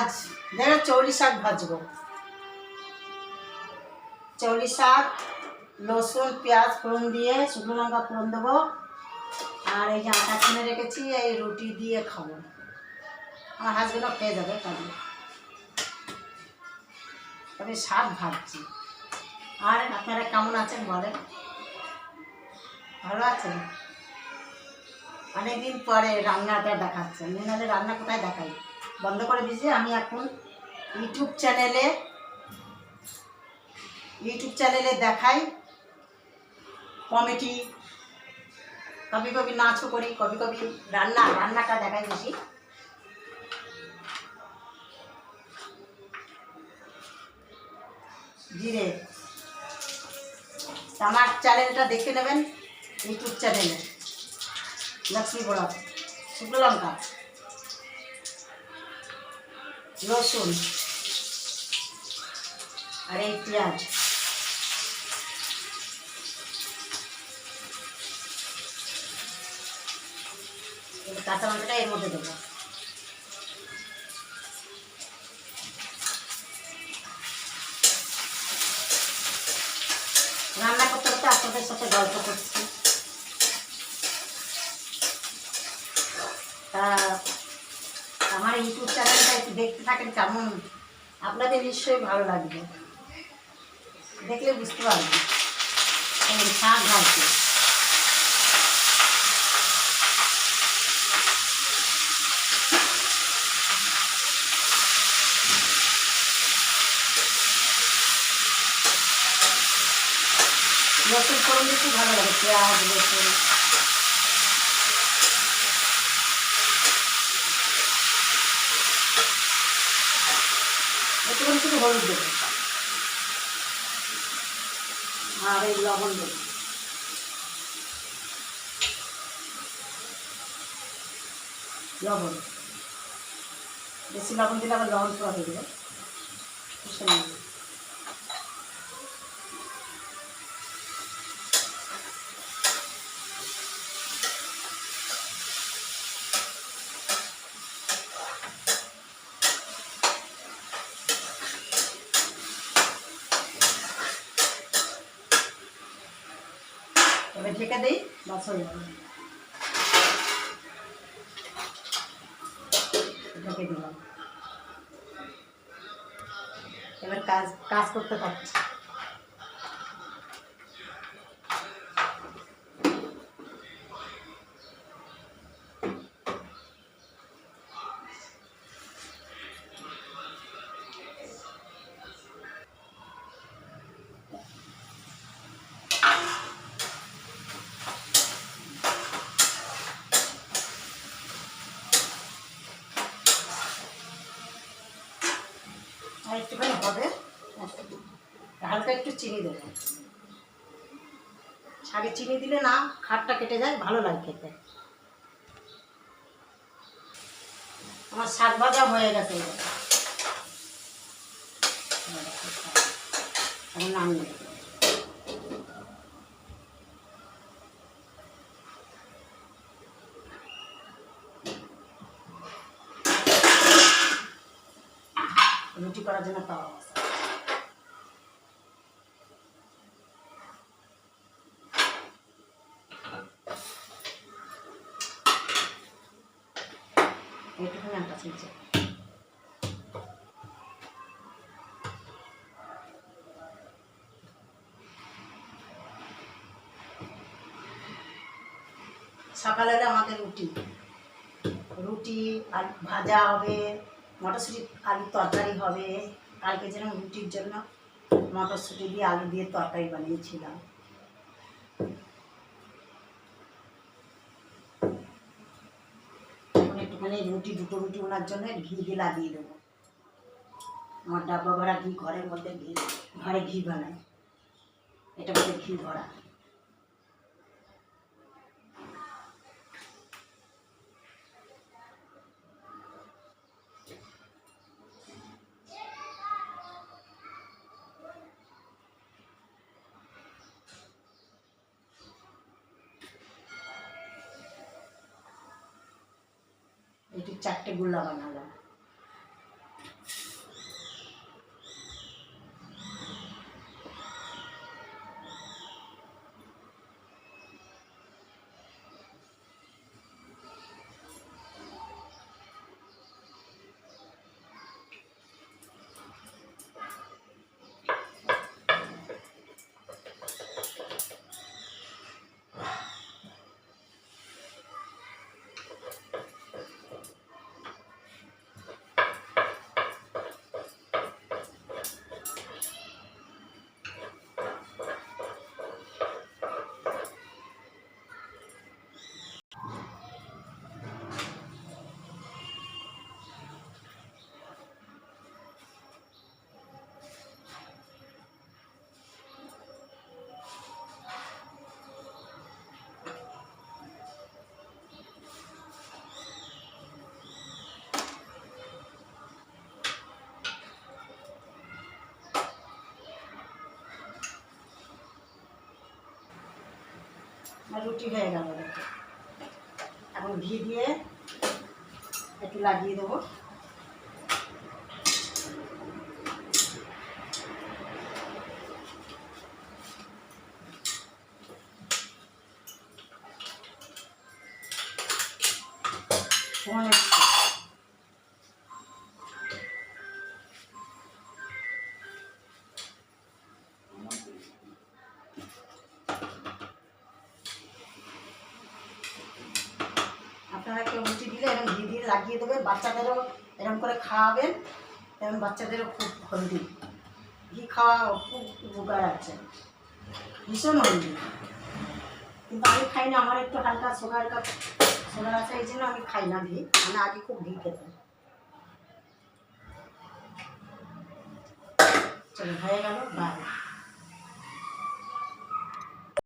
আজ দেখো চৌলি শাক ভাজবো। চৌলি শাক লসুন পেঁয়াজ ফোড়ন দিয়ে শুকনো লঙ্কা ফোড়ন দেবো। আর এই যে আটা কিনে রেখেছি, এই রুটি দিয়ে খাবো। আমার হাজবেন্ডও খেয়ে যাবে। আমি শাক ভাজছি। আর আপনারা কেমন আছেন বলেন? ভালো আছেন? অনেকদিন পরে রান্নাটা দেখাচ্ছেন, নাহলে রান্না কোথায় দেখাই, বন্ধ করে দিয়েছি। আমি এখন ইউটিউব চ্যানেলে দেখাই কমেডি, কবি কবি নাচও করি, কবি কবি রান্নাটা দেখাই বেশি। জিরে আমার চ্যানেলটা দেখে নেবেন, ইউটিউব চ্যানেলে লক্ষ্মী ব্লগ। শুকনো লঙ্কা রসুন আর এই পেঁয়াজ, কাঁচা লঙ্কাটা এর মধ্যে দেবো। রান্না করতে করতে আপনাদের সাথে গল্প করছি। তা আমার ইউটিউব চ্যানেলটা একটু দেখতে থাকেন, কেমন আপনাদের নিশ্চয়ই ভালো লাগবে, দেখলে বুঝতে পারবেন। শাক ভাজছি। লসুন ফোড়ন দিয়ে খুব ভালো লাগে, পেঁয়াজ লসুন। একটুখানি শুধু হলুদ দেবো আর এই লবণ দেবো। লবণ বেশি লবণ দিলে আবার লবণ পোড়া হয়ে যাবে। এবার ঢেকে দিই, বাস হয়ে যাবে। ঢেকে দিলাম, এবার কাজ করতে পারছি। আর একটুখানি হবে, হালকা একটু চিনি দেবো। শাকে চিনি দিলে না খাটটা কেটে যায়, ভালো লাগে খেতে। আমার শাক ভাজা হয়ে গেছে, এখন নামিয়ে দেবো। রুটি করার জন্য তাওয়া বসাবো। একটুখানি আটা ছিলছে। সকালে হলে আমাদের রুটি আর ভাজা হবে, মটরশুঁটি আলুর তরকারি হবে। কালকে যেন রুটির জন্য মটরশুঁটি দিয়ে আলু দিয়ে তরকারি বানিয়েছিলাম। একটুখানি দুটো রুটি ওনার জন্য ঘি দিয়ে লাগিয়ে দেবো। আমার ডাব্বা ভরা ঘি, ঘরের মধ্যে ঘরে ঘি বানায়, এটা মধ্যে ঘি ভরা। একটু 4টে গোল্লা বানালাম। আর রুটি হয়ে গেল দেখো। এখন ঘি দিয়ে একটু লাগিয়ে দেবো। আপনারা কেউ রুটি দিলে এরকম ঘি দিয়ে লাগিয়ে দেবেন, বাচ্চাদেরও এরকম করে খাওয়াবেন, এবং বাচ্চাদেরও খুব হেলদি। ঘি খাওয়া খুব উপকার আছে, ভীষণ হেলদি। কিন্তু আমি খাই না, আমার একটু হালকা সুগার আছে, এই জন্য আমি খাই না ঘি। মানে আগে খুব ঘি খেতাম। চলো হয়ে গেল, বাই।